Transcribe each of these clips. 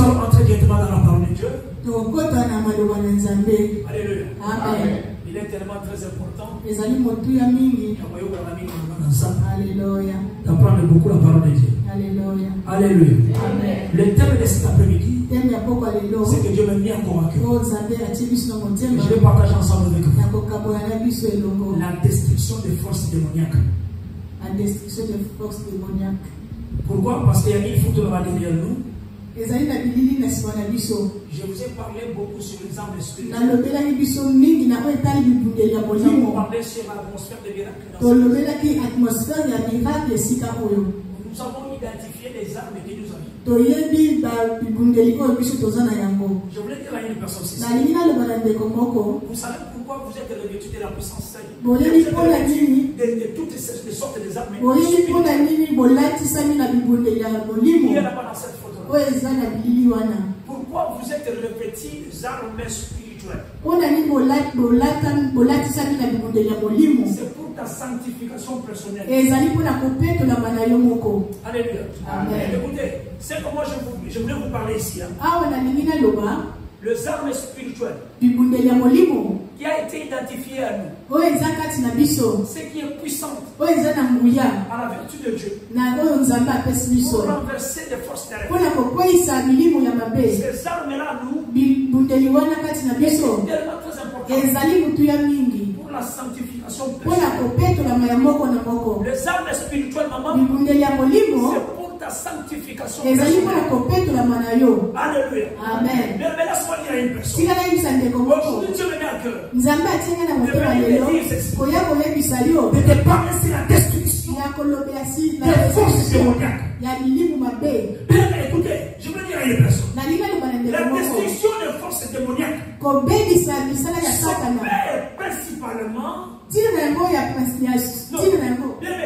allons entrer directement dans la parole de Dieu. Alléluia. Amen. Il est tellement très important Alléluia. d'apprendre beaucoup la parole de Dieu. Alléluia. Alléluia. Amen. Le thème de cet après-midi, c'est que Dieu m'a mis encore à cœur. Et je vais partager ensemble avec vous la destruction des forces démoniaques. La destruction des forces démoniaques. Pourquoi? Parce qu'il y a une photo là-bas derrière nous. Je vous ai parlé beaucoup sur les armes spirituelles. Nous Vous parlez sur l'atmosphère de miracle. Nous avons identifié les armes que nous avions. Je voulais dire à une personne ceci. Vous savez pourquoi vous êtes revêtus de la puissance sainte? De toutes ces sortes de armes. Il est là-bas dans cette photo. Pourquoi vous êtes revêtus des armes spirituelles? C'est pour ta sanctification personnelle. Alléluia. Écoutez, c'est que moi je voulais vous parler ici. Les armes spirituelles qui a été identifié à nous, ce qui est puissant à la vertu de Dieu pour renverser des forces terrestres. Ces armes-là, nous, c'est tellement très important pour la sanctification personnelle. Les armes spirituelles, maman, c'est pour ta sanctification personnelle. Alléluia. Amen. Mais laisse-moi dire à une personne. Aujourd'hui, Dieu me met à cœur. De te parler sur la destruction des forces démoniaques. Bien, écoutez, je veux dire à une personne. La destruction des forces démoniaques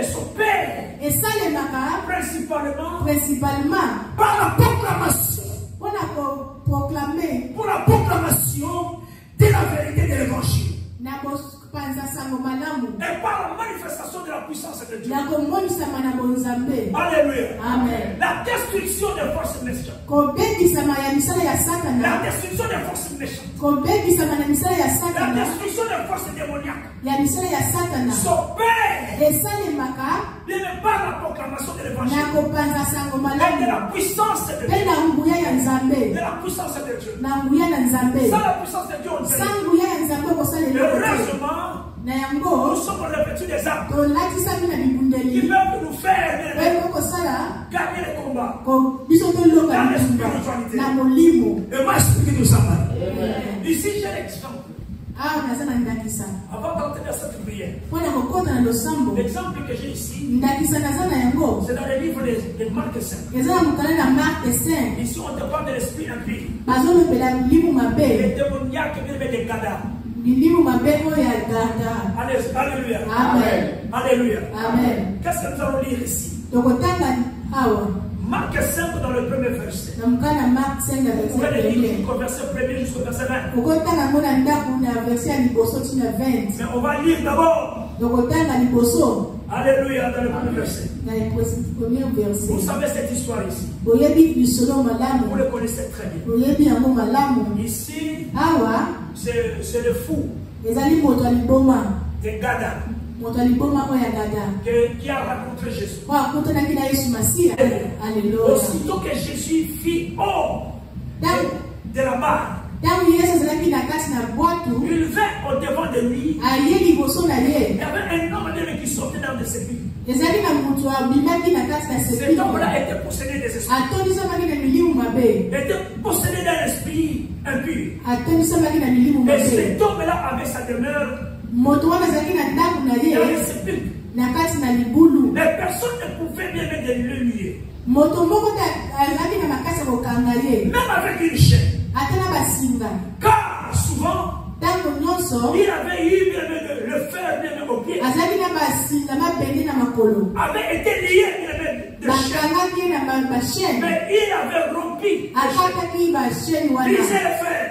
s'opère principalement. Principalement par la proclamation. Pour la proclamation de la vérité de l'évangile. Et par la manifestation de la puissance de Dieu. Alléluia. Amen. La destruction des forces méchantes. La destruction des forces méchantes. La destruction des forces démoniaques. S'opère par la proclamation de l'évangile. Et de la puissance de Dieu. De la puissance de Dieu. Sans la puissance de Dieu, on fait. Heureusement, nous sommes revêtus des armes qui peuvent nous faire gagner les combats dans les spiritualités. Et moi, expliquer tout ça. Ici, j'ai l'exemple. Avant d'entrer dans cette prière, l'exemple que j'ai ici, c'est dans le livre de Marc 5. Ici, on te parle de l'esprit impie. Les démoniaques qui viennent des cadavres. Alléluia. Amen. Alléluia. Amen. Qu'est-ce que nous allons lire ici? Marc 5 dans le premier verset. Vous pouvez le lire jusqu'au verset 1er jusqu'au verset 20. Mais on va lire d'abord. Alléluia dans le premier verset. Vous savez cette histoire ici. Vous le connaissez très bien. Ici, c'est le fou de Gada qui a rencontré Jésus. Aussitôt que Jésus fit hors de la barre, il vint au devant de lui. Il y avait un homme qui sortait dans des sépulcres. Cet homme-là était possédé des esprits. Il était possédé d'un esprit impur. Et cet homme-là avait sa demeure dans les sépulcres. Les personnes ne pouvaient bien mettre de le lier. Même avec une chaîne. Car souvent, il avait eu le fer au pied. Avait été lié de chaîne. Mais il avait rompu. Brisé le fer.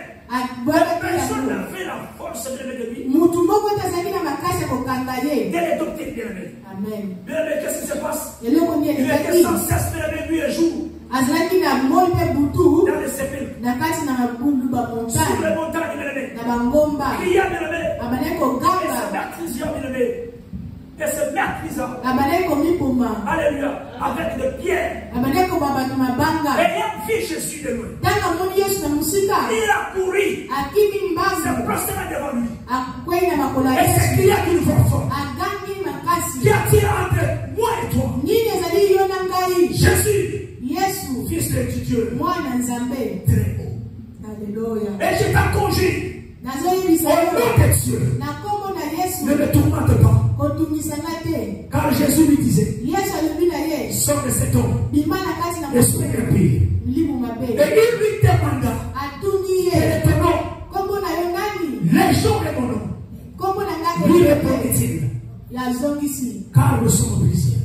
Personne n'avait la force de le lui. Dès les doctrines, bien aimé. Bien-aimé, qu'est-ce qui se passe? Il était sans cesse bien aimé nuit et jour. Dans les sépulcres. sur les montagnes, il y a et se maîtrisant. Alléluia. Avec des pierres. Ayant vu Jésus de loin. Il a couru. Se prosterna devant lui. Et s'écria d'une voix forte. Qu'y a-t-il entre moi et toi? Jésus, fils de Dieu. Très haut. Alléluia. Et je t'en conjure. Au nom de Dieu. Ne me tourmente pas. Car Jésus lui disait, sors de cet homme et sois impie. Et il lui demanda, quel est ton nom? Les gens de mon nom. Lui répondit-il, car nous sommes prisonniers.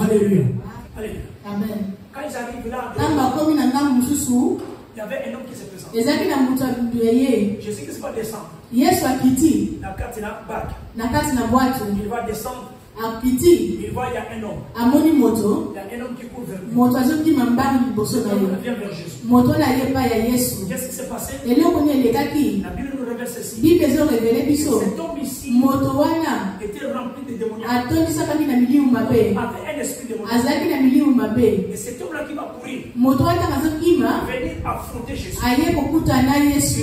Alléluia. Alléluia. Amen. Quand ils arrivent là, il y avait un homme qui se présente. Jésus qui se va descendre. Il va descendre. Il voit, il y a un homme. Il y a un homme qui court vers lui. Il vient vers Jésus. Qu'est-ce qui s'est passé? La Bible nous révèle ceci. Cet homme ici était rempli de démoniaques. Avait un esprit démoniaque. Et cet homme-là qui va courir, venir affronter Jésus.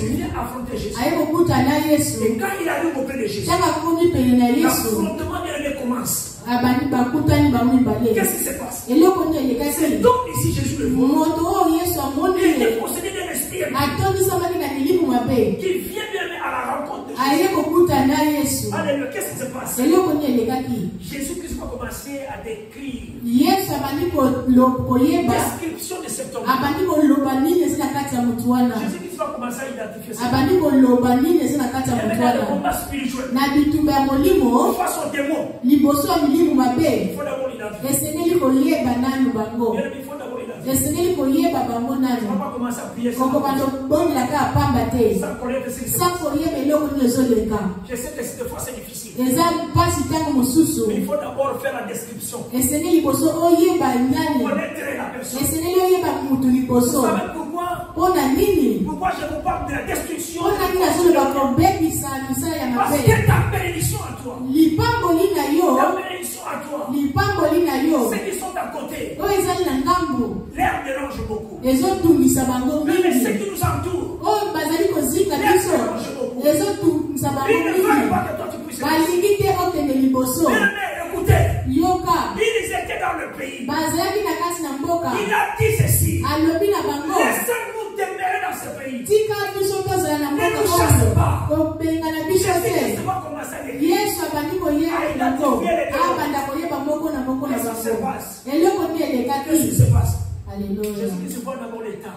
Il vient affronter Jésus. Et quand il arrive auprès de Jésus, l'affrontement commence. Qu'est-ce qui se passe? Cet homme ici, Jésus le voit. Il est possédé d'un esprit qui vient bien à la rencontre de Jésus. Alléluia. Qu'est-ce qui se passe? Jésus-Christ va commencer à décrire description de cet homme. Jésus-Christ va commencer à identifier ça. Il y a des combats spirituels. Face au démon. Il faut d'abord l'identifier. Il faut d'abord l'identifier. On va pas commencer à prier sans je sais que cette fois c'est difficile. Mais il faut d'abord faire la description. Connaître la personne. Vous savez pourquoi je vous parle de la destruction? Parce que ta bénédiction à toi. Ta bénédiction à toi. Ceux qui sont à côté. L'air dérange beaucoup. Même ceux qui nous entourent. L'air dérange beaucoup. Ils ne veulent pas que toi tu puisses réussir. Écoutez. Ils étaient dans le pays. Il a dit ceci. Laissez-nous demeurer dans ce pays. Ne nous chasse pas. Jésus va commencer à identifier qu'est-ce qui se passe? Jésus se voit d'abord l'état.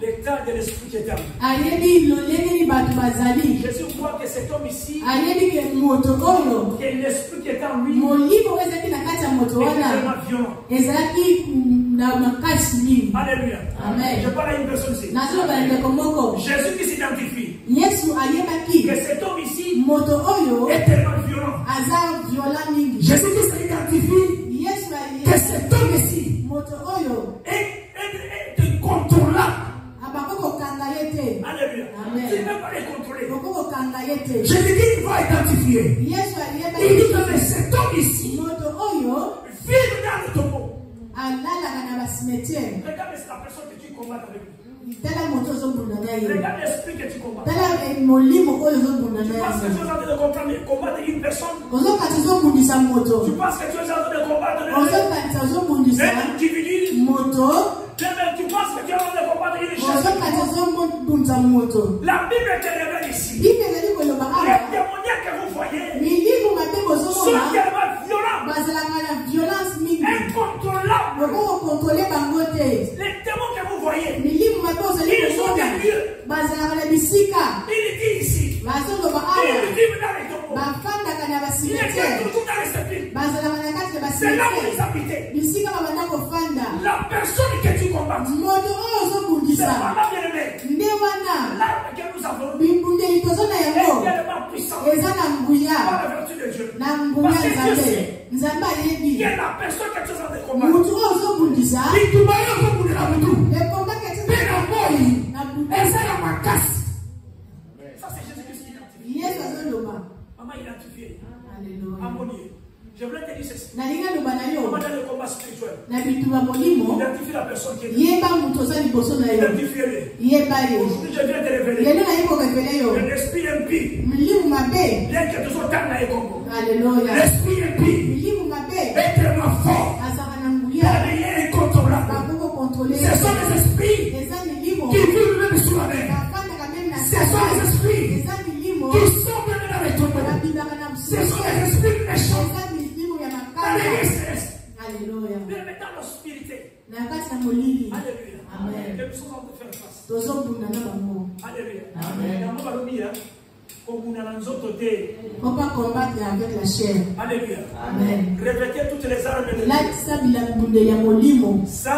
L'état de l'esprit qui est en lui. Jésus voit que cet homme ici, qu'il y a l'esprit qui est en lui, est vraiment violent. Alléluia. Amen. Je parle à une personne ici. Jésus qui s'identifie que cet homme ici est tellement violent. Jésus qui s'identifie que cet homme ici est incontrôlable. Alléluia. Tu ne peux pas les contrôler. Jésus dit qu'il va identifier. Il dit que cet homme ici vit dans le tombeau. Regarde la personne que tu combats avec lui. Regarde l'esprit que tu combats. Tu penses que tu es en train de combattre une personne? Tu penses que tu es en train de combattre un individu? Tu penses que tu es en train de combattre une chose? La Bible te révèle ici. Les démoniaques que vous voyez sont tellement violents, incontrôlables. Les démons que vous voyez, ils ont des lieux. Il dit ici, ils vivent dans les tombeaux. Ils étaient toujours dans les sépulcres. C'est là où ils habitaient. La personne que tu combats, c'est vraiment bien-aimé. L'arme que nous avons est tellement puissante par la vertu de Dieu. Parce que Dieu sait qu'il y a la personne que tu as de combattre. Identifie la personne qui est là. Identifiez-les. Aujourd'hui, je viens te révéler. Que l'esprit impie, bien que tout soit calme à Congo. L'esprit impie est tellement fort. Il y a rien incontrôlable. Ce sont les esprits qui vivent même sous la mer. Ce sont les esprits qui sont même dans les tombeaux. Ce sont les esprits méchants. Dans les célestes. Alléluia. Mais dans l'obscurité. Alléluia. Amen. Que nous sommes en train de faire face. Alléluia. Amen. On va pas combattre avec la chair. Alléluia. Amen. Revêtez toutes les armes de Dieu. Ça,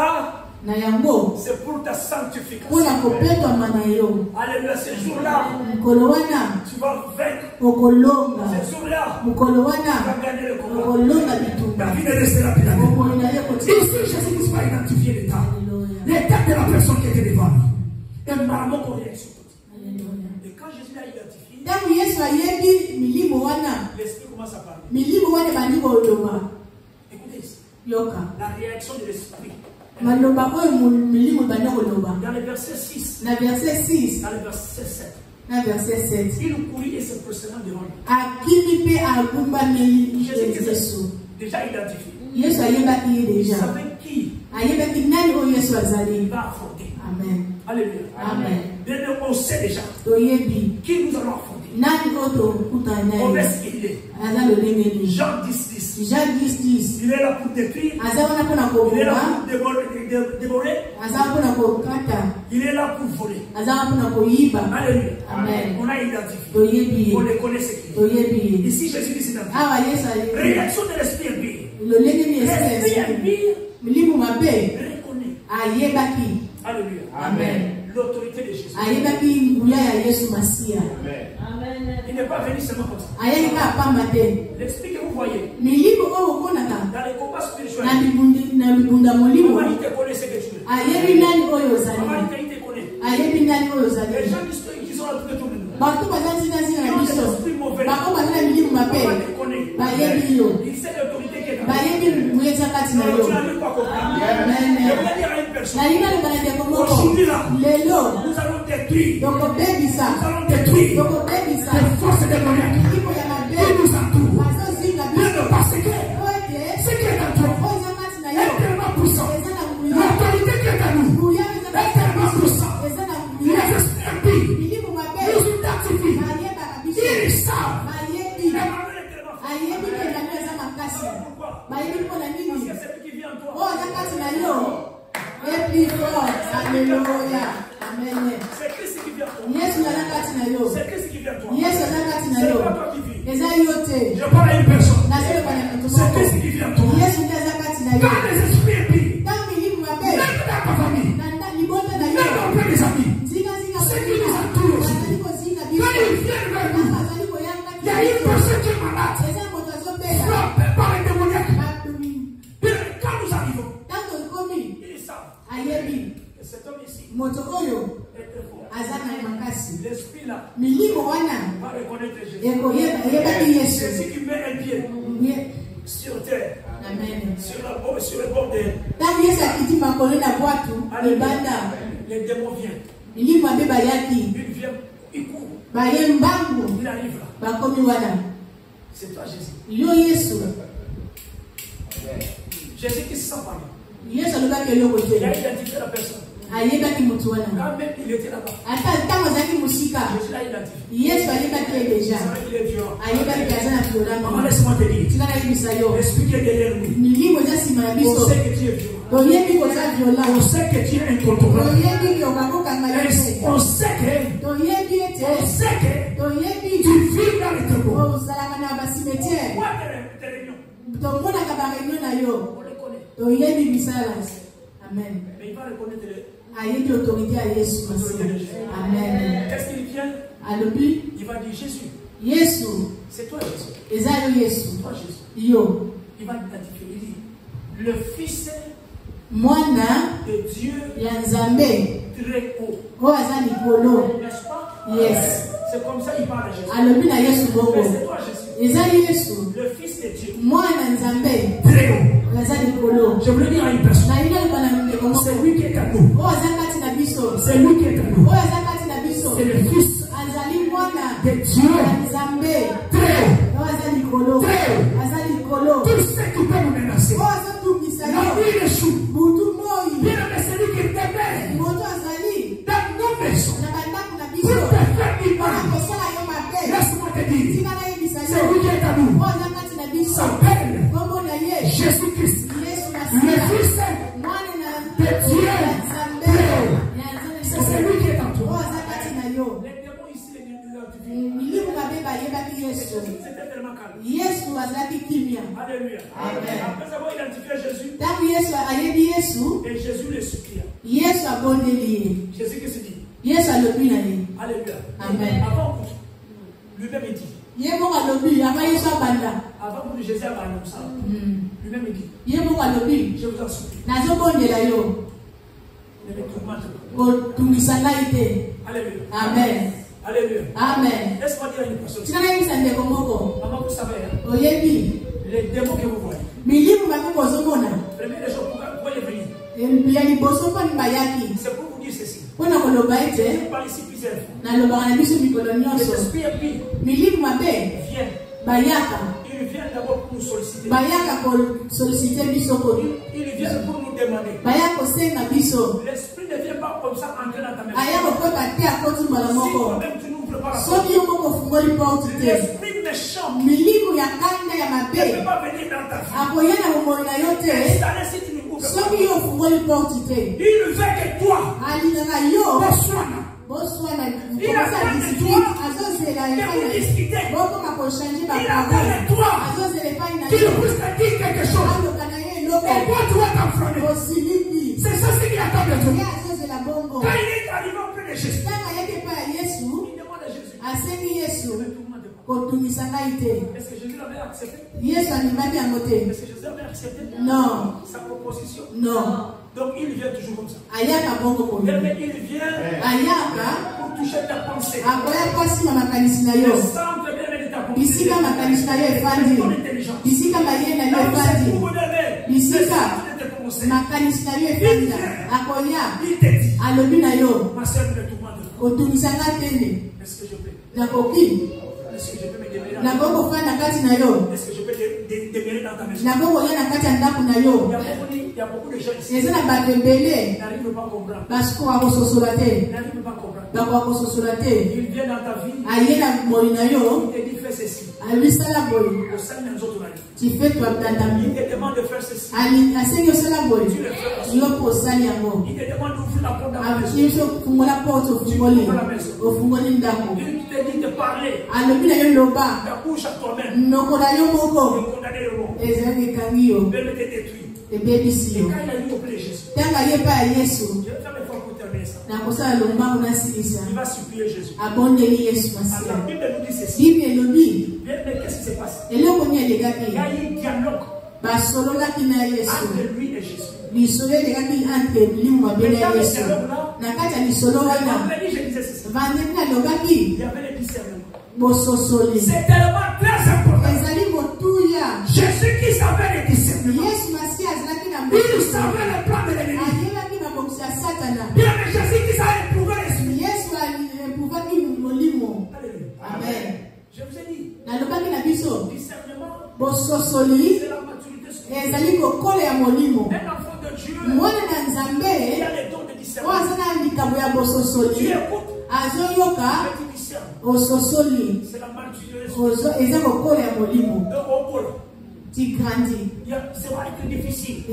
c'est pour ta sanctification. Alléluia. Ces jours-là, tu vas vaincre. Ces jours-là, tu vas gagner le combat. David est resté là. Ici, Jésus va identifier l'état. L'état de la personne qui était devant lui. Et maman pour rien sur tout. Et quand Jésus l'a identifié, l'esprit commence à parler. Écoutez ici. La réaction de l'esprit. Dans le verset 6. Dans le verset 7. Il courit et se prosternant devant lui. Jésus déjà identifié. Il savait qui il va affronter. Amen. Alléluia. Amen. Bien, on sait déjà qui nous allons affronter. On est ce qu'il est. Jean 10. Il est là pour détruire. Il est là pour dévorer. Il est là pour voler. Alléluia. Amen. On a identifié. On les connaît ce qu'il est. Ici, Jésus dit c'est réaction de l'esprit impie. L'esprit impie reconnaît. Alléluia. Amen. L'autorité de Jésus. Amen. Il n'est pas venu seulement comme ça. L'esprit que vous voyez dans les combats spirituels, comment il te connaît ce que tu es. Comment il te connaît. Les gens qui sont là tout autour de nous, qui ont des esprits mauvais, comment il te connaît. Il sait l'autorité qui est dans nous. Tu n'as même pas compris. Je voulais dire à une personne, aujourd'hui là, nous allons détruire. Nous allons détruire les forces démoniaques qui nous entourent. Parce que ce qui est en toi est tellement puissant. L'autorité qui est en nous est tellement puissant. Les esprits impies nous identifient. Ils savent. Emmanuel est tellement fort. Pourquoi? Parce que c'est lui qui vient en toi. Alléluia. Amen. C'est Christ qui vient en toi. C'est Christ qui vient en toi. C'est pas toi qui vis. Je parle à une personne. C'est Christ qui vient en toi. Quand les esprits impies, même dans ta famille, même auprès des amis, ceux qui nous entourent aussi, quand ils viennent vers nous, il y a une personne qui est malade, frappée par les démoniaques. Quand nous arrivons, ils savent que cet homme ici est très fort. L'esprit là va reconnaître Jésus. C'est ce qui met un pied sur terre. Amen. Sur le bord de les démons viennent. Ils viennent, ils courent. Il arrive là. C'est toi Jésus. Jésus qui se sent parler. Il a identifié la personne. Quand même il était là-bas. Jésus l'a identifié. Il est violent. Maman, laisse-moi te dire. L'esprit qui est derrière nous. On sait que tu es violent. On sait que tu es incontrôlable. On sait que tu vis dans les tombeaux. Pourquoi tes réunions? On les connaît. Amen. Mais il va reconnaître l'autorité à Jésus. Amen. Qu'est-ce qu'il vient? Il va dire Jésus. C'est toi Jésus. C'est toi Jésus. Il va identifier. Il dit le Fils de Dieu très haut. N'est-ce pas? Yes. C'est comme ça qu'il parle à Jésus. Mais c'est toi Jésus. Le Fils de Dieu très haut. Je voulais dire à une personne, c'est lui qui est à nous. C'est lui qui est à nous. C'est le Fils de Dieu. Très haut. Tout ce qui peut nous menacer. Là où il échoue. Bien aimé, c'est lui qui t'aimait. Dans nos maisons. Pour te faire du mal. Laisse-moi te dire. C'est lui qui est à nous. S'appelle Jésus-Christ. Le Fils de Dieu. C'est lui qui est en toi. Les démons ici, les c'était tellement calme. Alléluia. Après avoir identifié Jésus, et Jésus le supplia. Jésus qui se dit. Alléluia. Amen. Avant lui-même il dit. Avant que Jésus a annoncé, lui-même il dit. Je vous en supplie. Ne me tourmente pas. Alléluia. Amen. Alléluia. Amen. Laisse-moi dire une personne. Maman, vous savez, les démons que vous voyez. Première chose, pourquoi ils venir? C'est pour vous dire ceci. Je parle ici plusieurs fois. Les esprits impies viennent. Ils viennent d'abord pour nous solliciter. Ils viennent pour nous demander. L'esprit ne vient pas comme ça entrer dans ta maison. Si toi-même tu n'ouvres pas la porte, l'esprit méchant ne peut pas venir dans ta vie. Installé si tu ne ouvres pas. Il veut que toi, il a besoin de toi que vous discutez. Il a besoin de toi qu'il puisse te dire quelque chose. Et toi, tu vas t'enflammer. C'est ça ce qu'il attend de toi. Quand il est arrivé auprès de Jésus, il demande à Jésus. Est-ce que Jésus l'avait accepté? Est-ce que Jésus avait accepté sa proposition? Non. Donc il vient toujours comme ça. Mais il vient pour toucher ta pensée. Le centre bien de ta pensée. Ton intelligence. Il te dit, ma soeur ne tourmente pas. Est-ce que je peux? Est-ce que je peux me démêler dans ta maison? Est-ce que je peux démêler dans ta maison? Il y a beaucoup de gens ici qui n'arrivent pas à comprendre. Il vient dans ta vie. Il te dit fais ceci. Au sein des autres années. Il te demande de faire ceci. Tu le fais. Il te demande d'ouvrir la porte de la maison. Tu ouvres la maison. Il te dit de parler. Ta bouche à toi-même. De condamner le monde. Même te détruire. Et quand il a eu auprès de Jésus, je vais faire mes fois pour terminer ça. Il va supplier Jésus. Alors la Bible nous dit ceci. Mais qu'est-ce qui se passe? Il y a eu un dialogue entre lui et Jésus. Mais dans le dialogue là, je disais ceci. Il y avait le discernement. C'est tellement très important. Jésus qui savait le discernement. Il savait le plan de l'ennemi. Bien, mais Jésus qui savait éprouver l'esprit. Amen. Je vous ai dit, discernement, c'est la maturité spirituelle. Un enfant de Dieu, il a les dons de discernement. Tu écoutes, tu discernes. C'est la maturité spirituelle. Tu grandis. C'est pas être difficile. C'est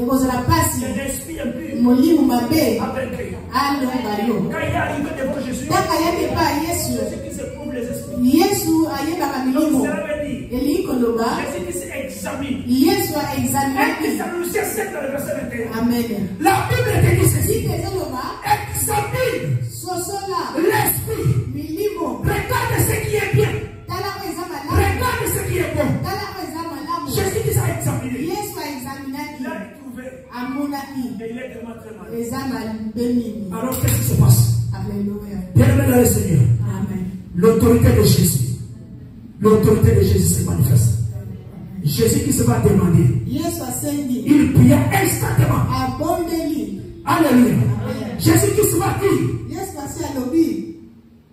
l'esprit impur. Avec quand il est arrivé devant Jésus, Jésus qui s'éprouve les esprits. Donc cela veut dire Jésus qui s'examine. Examine aussi 7 dans le verset 21. Amen. La Bible te dit ceci. Examine l'esprit. Regarde ce qui est bien. Regarde ce qui est bon. Jésus qui s'est examiné. Il a trouvé. Et il est vraiment très mal. Alors qu'est-ce qui se passe? Bien-aimé dans le Seigneur. L'autorité de Jésus se manifeste. Jésus qui se va demander Il pria instantament. Alléluia. Jésus qui se va dire.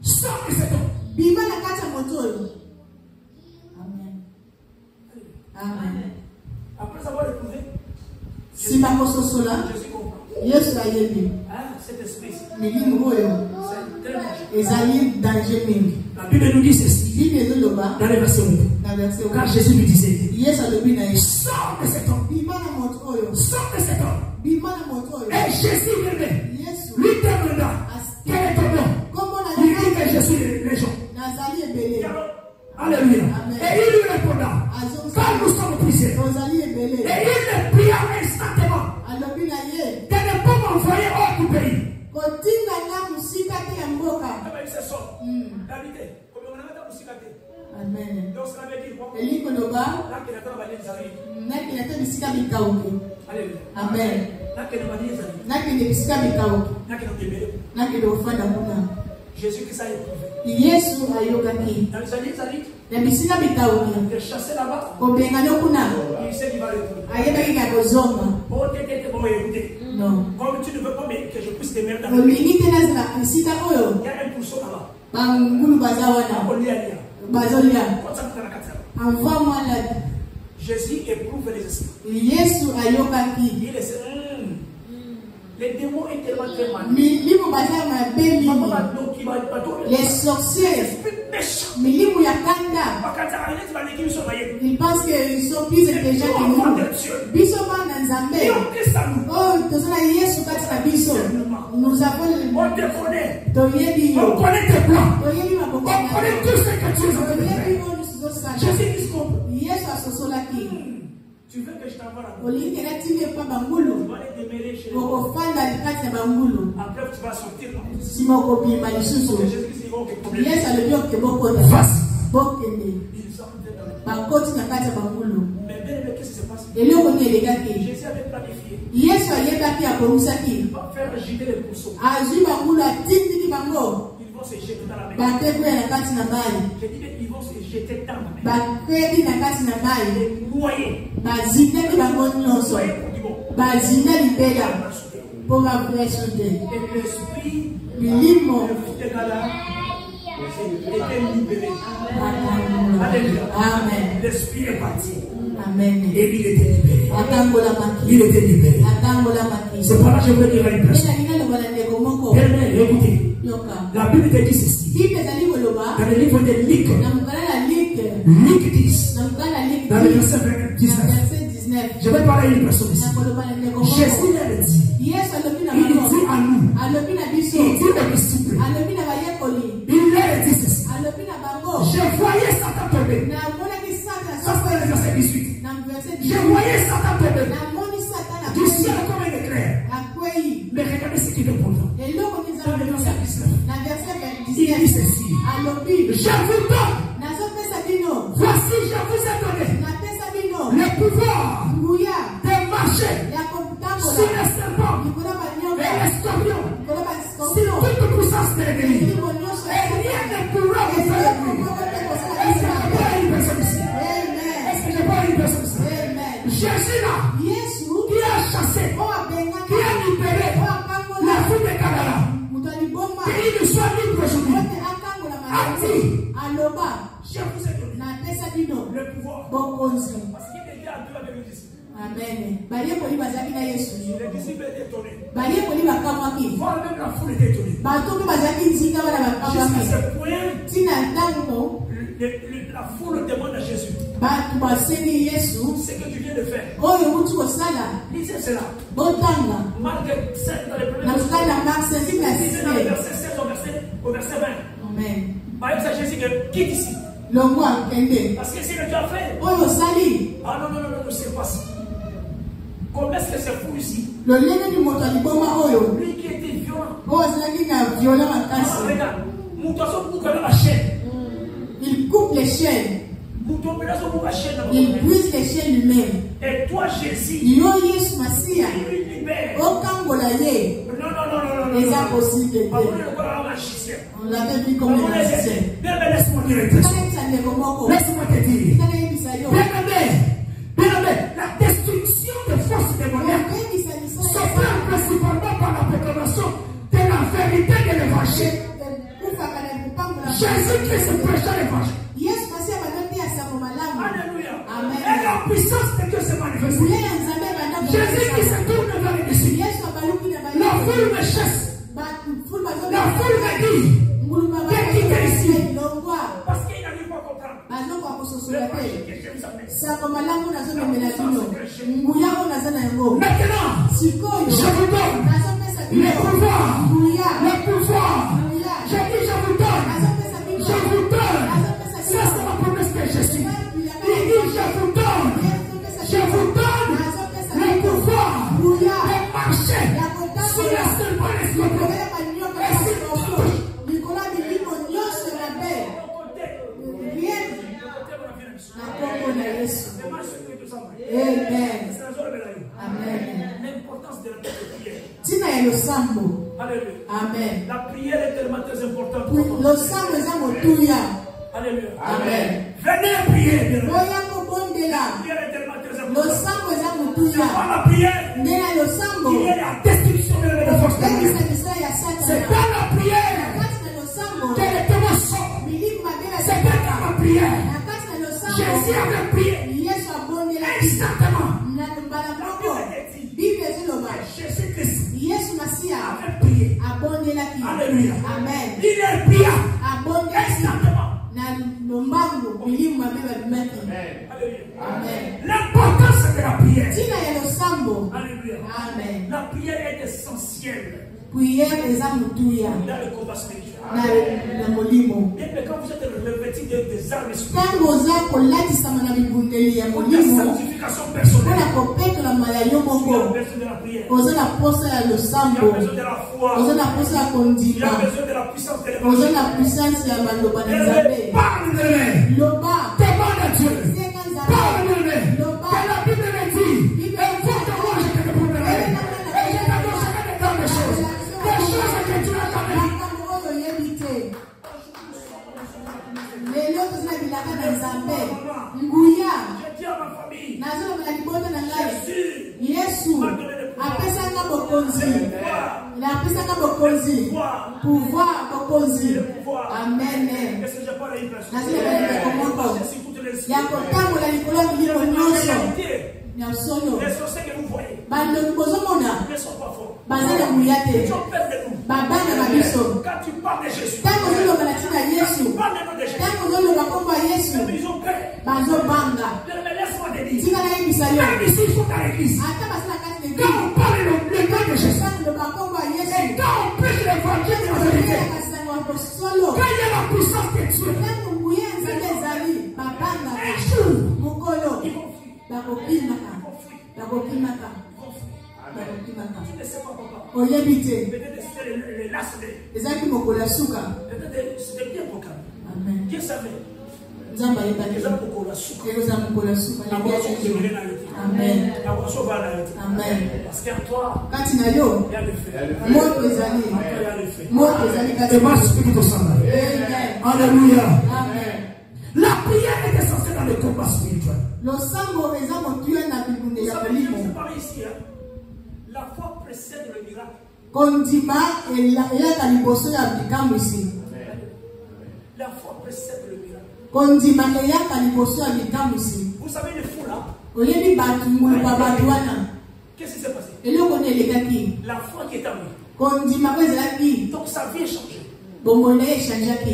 Sors de cet homme. Amen. Après avoir éprouvé, Jésus comprend. Cet esprit, La Bible nous dit ceci dans le verset 8. Car Jésus lui disait, sors de cet homme. Sors de cet homme. Et Jésus lui demanda, quel est ton nom? Il dit que je suis légion. Alléluia. Et il lui répondra, car nous sommes prisonniers. Et il le pria instantament de ne pas m'envoyer hors du pays. Amen. Donc cela veut dire quoi? Amen. Jésus qui s'est éprouvé. Yesu ayokaki. Dans les années, Na bisina bitaoki. il est chassé là-bas. Obengano kuna. Il sait qu'il va retourner. Ayebaki na kozonga. Non. Comme tu ne veux pas que je puisse t'aimer dans le pays. Il y a 1% là-bas. Bangulu bazawana. Bazolia. Envoie-moi là. Jésus éprouve les esprits. Yesu ayokaki. Il est les démons sont tellement très mal. Les sorciers, ils pensent qu'ils sont plus intelligents que nous. Nous avons on te connaît. On connaît tes plans. On connaît tout ce que tu as fait. Jésus dit tu veux que je t'envoie là-bas? Tu vas aller demeurer chez nous. Après tu vas sortir là. Jésus dit ok, problème. Mais bien aimé, qu'est-ce qui se passe? Jésus avait planifié. Il va faire agiter les pourceaux. Ils vont se jeter dans la mer. J'ai dit qu'ils vont se jeter dans la mer. Les noyer. Et l'esprit était libéré. Alléluia. Amen. L'esprit est parti. Amen. Et il était libéré. Il était libéré. C'est pour ça que je veux dire à une personne. Écoutez. La Bible te dit ceci. Dans le livre de Luc. Luc 10. Dans le verset 19. Je vais parler à une personne ici. Jésus l'a dit. Il dit à nous. Il dit aux disciples. Il leur dit ceci. Je voyais Satan tomber. Ça c'est le verset 18. Je voyais Satan tomber du ciel comme un éclair. Mais regardez ce qu'il est pour nous. Dans le verset 19. Il dit ceci. Je vous donne. Voici, je vous ai donné le pouvoir de marcher sur les serpents et les scorpions, sur toute puissance de l'ennemi. Et rien ne pourra vous faire du mal. Est-ce que je pas une personne ici? Est-ce que je pas une personne ici? Jésus là, qui a chassé, qui a libéré la foule de Canada, qu'il nous soit libre aujourd'hui, a dit, je vous ai donné le pouvoir. Parce qu'il était à deux avec les disciples. Amen. Les disciples étaient étonnés. Voir même la foule était étonnée. Jusqu'à ce point, la foule demande à Jésus. Ce que tu viens de faire. Lisez cela. Marc 7 dans les premiers versets. Lisez dans le verset 16 au verset 20. Amen. Par exemple, Jésus dit, quitte ici. Parce que c'est le tu as fait. Ah non, c'est pas ça. Comment est-ce que c'est fou ici? Lui qui était violent. Regarde, il coupe les chaînes. Il brise les chaînes humaines. Et toi, Jésus, il libère. Non. Les impossibles. On l'avait vu comme un magicien. Laisse-moi dire. Laisse-moi te dire. Bien aimé, la destruction Jésus-Christ prêcha l'évangile. Alléluia. Amen. Et la puissance de Dieu se manifeste. Jésus qui se tourne vers les disciples. La foule me chasse. La foule me dit de quitter ici. Parce qu'il n'arrive pas à comprendre. Maintenant, je vous donne le pouvoir. Le pouvoir. Je dis je vous donne. Je vous donne. Ça c'est la promesse de Jésus. Il dit je vous donne le pouvoir de marcher sur la seule bonne escroquerie. Et s'il vous touche, L'importance de la prière. Amen. La prière est tellement très importante. Alléluia. Amen. venez prier. La prière est tellement très importante. C'est pas la prière qui est la destruction de la force de Dieu. C'est pas la prière que les témoins sont. C'est pas dans la prière. Jésus avait prié instantanément. Jésus-Christ avait prié. Alléluia. Amen. Il est prié instantanément. Amen. L'importance de la prière. Alléluia. Amen. La prière est essentielle dans le combat spirituel. Et quand vous êtes revêtu des armes spirituelles, pour la sanctification personnelle, il y a besoin de la prière. Il y a besoin de la foi. Il y a besoin de la puissance de l'évangile. Parle-le. Demande à Dieu. Parle-le. Que la Bible me dit. Et fortement je te répondrai. Et je t'annoncerai de grandes choses. Des choses que tu n'as jamais vues. Je dis à ma famille, Jésus m'a donné le pouvoir. Amen. Est-ce que j'ai pas la impression? Les sorciers que vous voyez ne sont pas forts. Ils ont peur de nous. Quand tu parles de Jésus, quand tu parles de Jésus, ils ont peur. Mais laisse-moi te dire, même ici, ils sont à l'église. Quand on parle le nom de Jésus, et quand on prêche l'évangile de la vérité, quand il y a la puissance de Dieu, un jour, ils vont fuir. Tu ne sais pas, papa. Peut-être c'était les lacs de. Peut-être c'était bien pour calme. Dieu savait. Amen. Amen. Parce qu'en toi, il y a le fait. Alléluia. La prière est essentielle dans le combat spirituel. Vous savez, je parle ici. La foi précède le miracle. La foi précède le miracle. Vous savez les fous là? Qu'est-ce qui s'est passé? La foi qui est en lui. Donc sa vie est changée.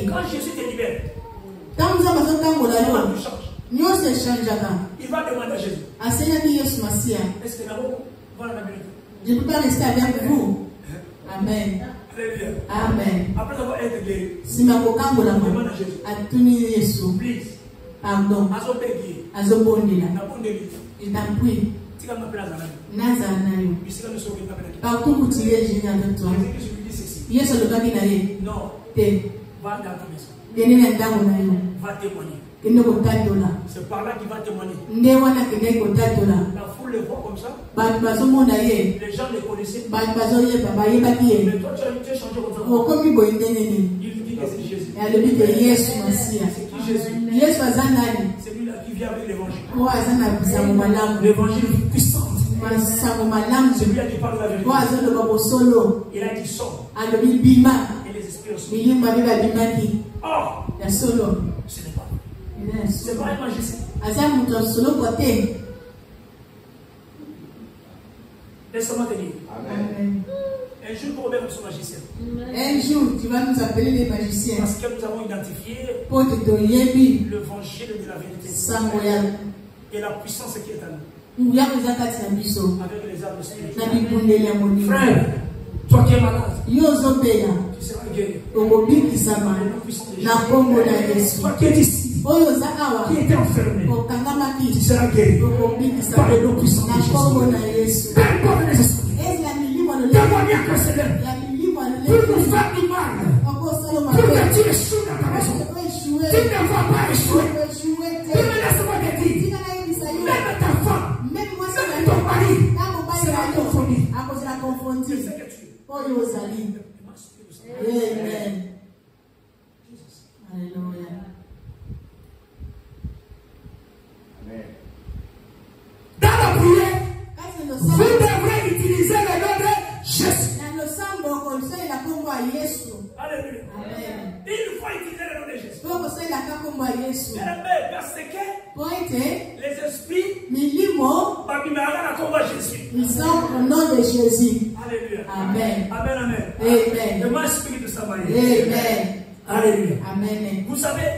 Quand Jésus te libère, il va demander à Jésus. Est-ce que d'abord, voilà la vérité? Je ne peux pas rester avec vous. Amen. Alléluia. Amen. Après avoir été guéri, demande à Jésus. Please. Pardon. Je t'en prie. Partout où tu es, je viens avec toi. Yesu alobaki na ye. Non. Te. Va dans ta maison. Va témoigner. C'est par là qu'il va témoigner. La foule le voit comme ça. Les gens le connaissaient. Mais toi, tu as changé comme ça. Il dit que c'est Jésus. C'est qui Jésus? C'est lui là qui vient avec l'évangile. L'évangile puissant. C'est lui qui parle la vérité. Il a dit sort. Et les esprits sont. Or, ce n'est pas. C'est pas un magicien. Laisse-moi te dire. Amen. Un jour, pour remettre son magicien. Un jour, tu vas nous appeler les magiciens. Parce que nous avons identifié l'évangile de la vérité. Et la puissance qui est en nous. Avec les armes spirituelles. Frère, toi qui es malade, tu seras guéri. Toi qui es ici, qui était enfermé, tu seras guéri par le nom puissant de Jésus. Peu importe les esprits, démoniaques que c'est pour nous faire du mal, pour que tu échoues dans ta maison. Tu ne vas pas échouer. Laisse-moi te dire, même ta femme, même ton mari sera confondu. C'est ce que tu es. Amen. Alléluia. Dans la prière, vous devrez utiliser le nom de Jésus. Alléluia. Amen. Il faut utiliser le nom de Jésus. Parce que les esprits ils sont au nom de Jésus. Alléluia. Amen. Amen, amen. Amen. Le esprit de Samarie. Amen. Alléluia. Amen. Vous savez,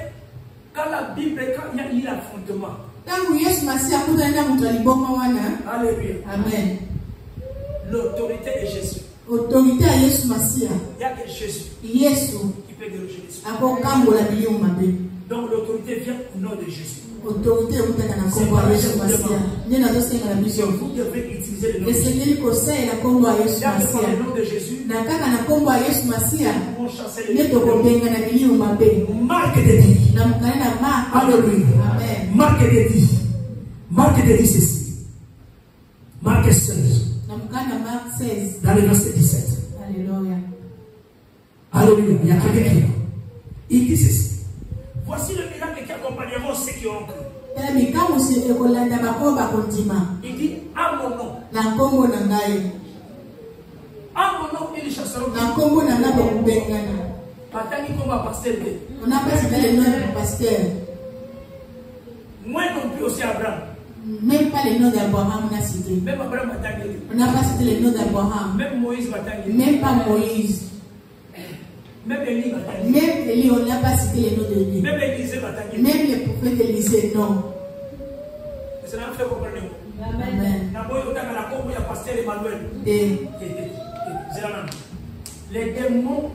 quand la Bible, quand il y a eu l'affrontement. Alléluia. Amen. L'autorité de Jésus. Autorité à Yesu Masia. Il n'y a que Jésus Yesu qui peut guérir Jésus. Donc l'autorité vient au nom de Jésus. Autorité vous devez utiliser le nom de Jésus. Le nom de Jésus. Marc te dit. Alléluia. Marc te dit. Marc te dit ceci. Marc 16. Dans le verset 17. Alléluia. Alléluia. Il y a quelqu'un qui il dit ceci. Voici le miracle qui accompagnera ceux qui ont cru. Il dit à mon nom. À mon nom, ils chasseront. On n'a pas cité le nom du pasteur. Moi non plus aussi Abraham. Même pas le nom d'Abraham, on a cité. Même Abraham a tangé. On n'a pas cité le nom d'Abraham. Même Moïse a tangé. Même pas Moïse. Même Élie a tangé. Même Élie, on n'a pas cité le nom de Élie. Même Élisée a tangé. Même le prophète Élisée, non. C'est là que fait comprendre. Amen. Les démons,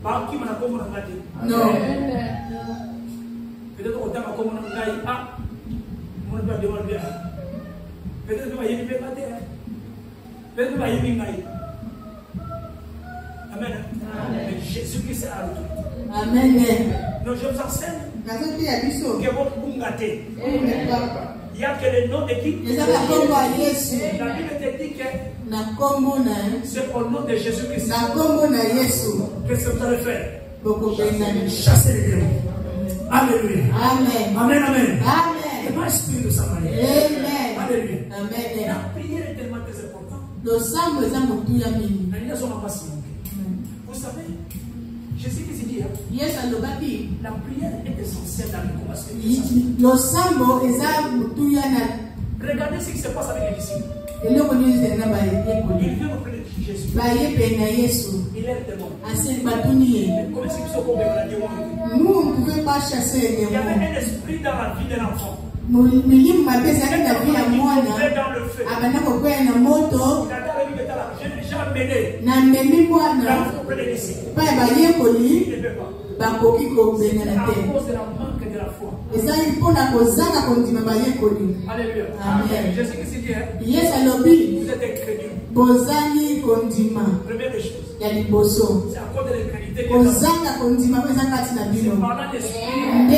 par qui m'a comme on a dit. Non. Peut-être qu'on t'a comme on a dit. Ah, mon père demande bien. Peut-être que va y aller. Peut-être que va y aller. Amen. Jésus-Christ est à l'autorité. Amen. Donc je vous enseigne que votre bungate. Il y a que le nom de qui? La Bible te dit que c'est au nom de Jésus-Christ que ça vous allez faire. Chasser les démons. Alléluia. Amen. Amen, amen. Amen. Et moi, esprit de Samarie. Amen. Alléluia. Amen. La prière est tellement très importante. Vous savez, Jésus qui dit, la prière est essentielle dans le combat spirituel. Regardez ce qui se passe avec les disciples. Ils viennent auprès de Jésus. Il est démon. Comment est-ce qu'ils sont convaincus de la démon? Nous, on ne pouvait pas chasser les démons. Il y avait un esprit dans la vie de l'enfant. Dans le feu. Il a auprès des disciples. Il ne peut pas. À cause de la manque de la foi. Alléluia. Amen. Jésus qui s'est dit, vous êtes incrédule. Première des choses. C'est à cause de l'incrédulité que vous c'est pendant l'esprit ne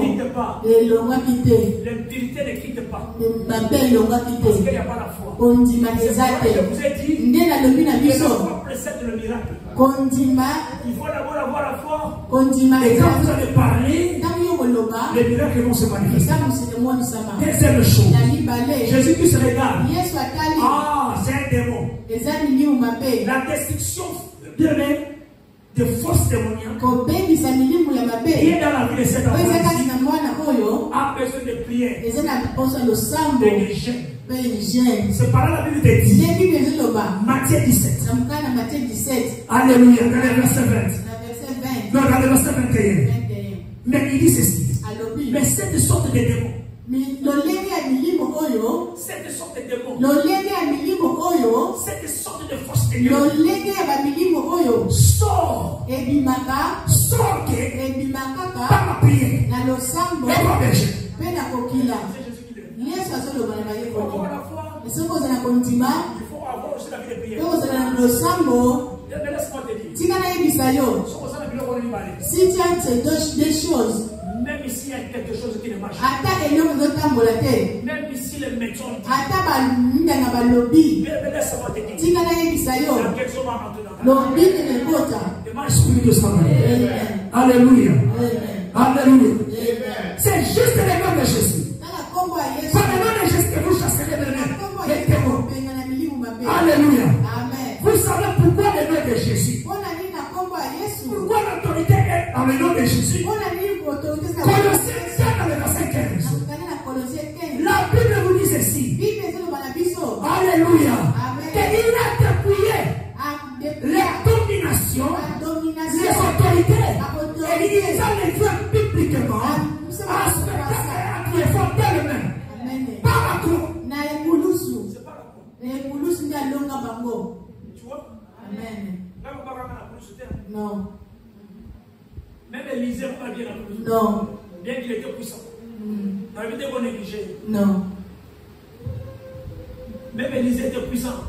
quitte pas. L'impurité ne quitte pas. Parce qu'il n'y a pas la foi. C'est pourquoi je vous ai dit que la foi précède le miracle. Il faut d'abord avoir la foi. Et quand vous allez parler, les miracles vont se manifester. Deuxième chose, Jésus qui se regarde. Ah, c'est un démon. La destruction de de fausses démoniaques qui est dans la vie de cet enfant ici a besoin de prière et de jeûne. C'est par là la Bible te dit Matthieu 17. Alléluia, dans le verset 20. Non, dans le verset 21. Mais il dit ceci. Mais cette sorte de démon, cette sorte de démon, cette sorte de force de Dieu sort par la prière et par le jeûne. Il faut avoir aussi la vie de prière. Laisse-moi te dire. Si tu as ces deux choses, même ici il y a quelque chose qui ne marche pas. Même ici les médecins disent. Laisse-moi te dire. Il y a quelque chose à entendre. Alléluia. Alléluia. C'est juste le nom de Jésus. Par le nom de Jésus que vous chasserez les démons. Alléluia. Vous savez pourquoi le nom de Jésus? Pourquoi l'autorité est dans le nom de Jésus? Colossiens 4 dans le verset 15. La Bible vous dit ceci. Alléluia. Qu'il a dépouillé les dominations, les autorités, et il les a levées bibliquement à spectacle et à triomphant d'elle-même. Par la croix. Tu vois? Amen. Non. Même Élisée n'a pas bien la cruz. Non. Bien qu'il était puissant. Dans le qu'on négligé. Non. Même Élisée était puissant.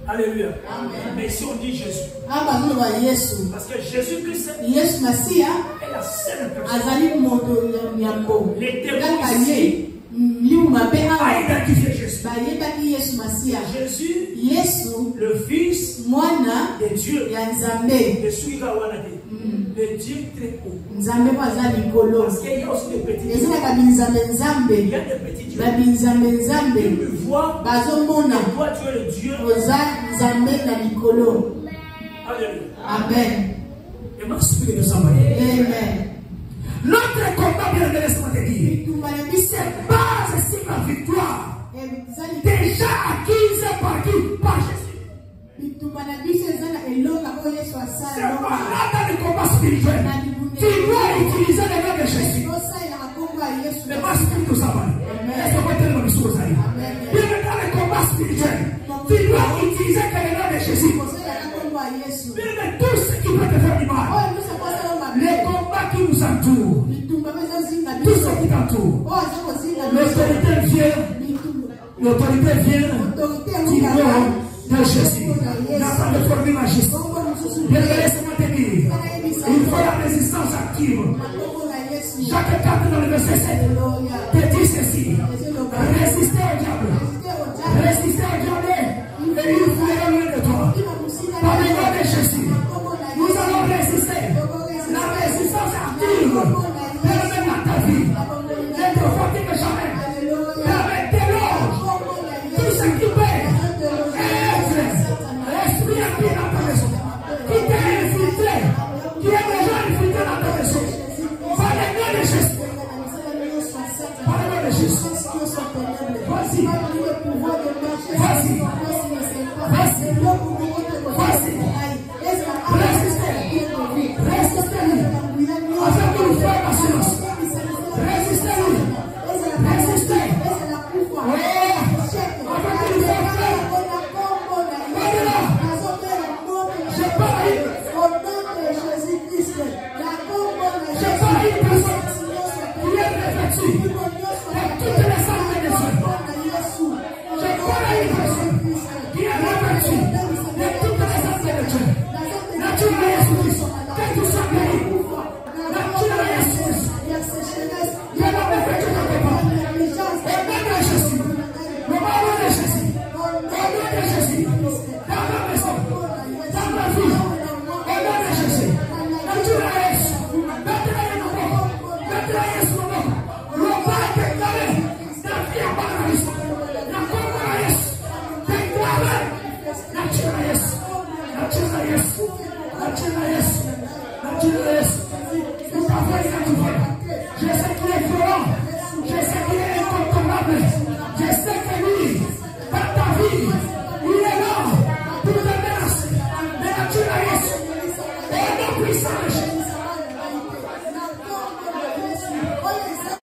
Alléluia. Amen. Mais si on dit Jésus. Parce que Jésus-Christ est la seule personne. Les témoins ici a identifié Jésus. Jésus, le Fils de Dieu, de celui qui a le Dieu très haut. Parce qu'il y a aussi des petits dieux. Il y a des petits dieux. Ils me voient. Toi, tu es le Dieu. Alléluia. Amen. Et moi, je de ça. Amen. Notre combat, bien aimé, laisse-moi te dire, c'est base sur la victoire déjà acquise par qui? Par Jésus. C'est pas là dans le combat spirituel. Tu dois utiliser le nom de Jésus. Mais pas spirituel, ça va. Laisse-moi te dire mon histoire. Bien dans le combat spirituel, tu dois utiliser le nom de Jésus. Bien tout ce qui peut te faire du mal. Les combats qui nous entourent, tout ce qui t'entoure, l'autorité vient du nom de Jésus. Il n'y a pas de problème à Jésus. Laisse-moi te dire, il faut la résistance active. Jacques 4 dans le verset 7 te dit ceci: résistez au diable, résistez au diable, et il fuira loin de toi. Par le nom de Jésus, nous allons résister. La résistance active permet à ta vie d'être forte que jamais. Permet de l'ordre, tout ce qui peut être l'esprit impie dans ta maison, qui t'est infiltré, qui est déjà infiltré dans ta maison. Par le nom de Jésus. Par le nom de Jésus. Vas-y. Vas-y. Vas-y. Vas-y. Résistez. Résistez-lui. Afin que vous fassiez la silence. Résistez-lui. Résistez. Afin que vous fassiez. Voilà. Je parle. Je parle une personne qui est revêtue de toutes les armes de Dieu. Je parle une personne qui est revêtue de toutes les armes de Dieu. La Dieu de Jésus-Christ, que tu sois guéri. La Dieu de Jésus-Christ, il y a la revêtue de tes parents. Au nom de Jésus, au nom de Jésus, au nom de Jésus, dans ma maison, dans ma vie, au nom de Jésus, la Dieu de Jésus. Yes. tu le laisses. Pour ta foi, il a tout fait. Je sais qu'il est violent. Je sais qu'il est incontournable. Je sais que lui